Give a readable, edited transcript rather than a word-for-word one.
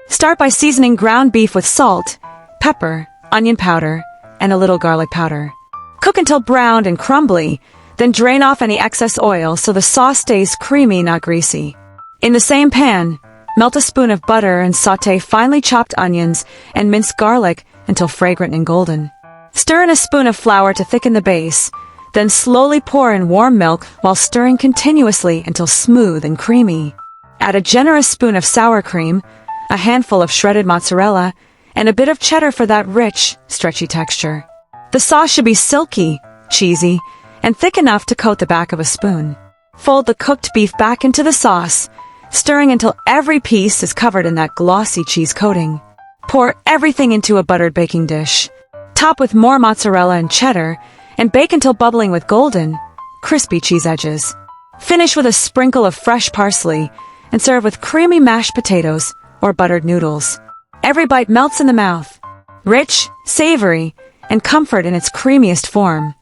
Start by seasoning ground beef with salt, pepper, onion powder, and a little garlic powder. Cook until browned and crumbly, then drain off any excess oil so the sauce stays creamy, not greasy. In the same pan, melt a spoon of butter and sauté finely chopped onions and minced garlic until fragrant and golden. Stir in a spoon of flour to thicken the base, then slowly pour in warm milk while stirring continuously until smooth and creamy. Add a generous spoon of sour cream, a handful of shredded mozzarella, and a bit of cheddar for that rich, stretchy texture. The sauce should be silky, cheesy, and thick enough to coat the back of a spoon. Fold the cooked beef back into the sauce, stirring until every piece is covered in that glossy cheese coating. Pour everything into a buttered baking dish. Top with more mozzarella and cheddar, and bake until bubbling with golden, crispy cheese edges. Finish with a sprinkle of fresh parsley, and serve with creamy mashed potatoes or buttered noodles. Every bite melts in the mouth, rich, savory, and comfort in its creamiest form.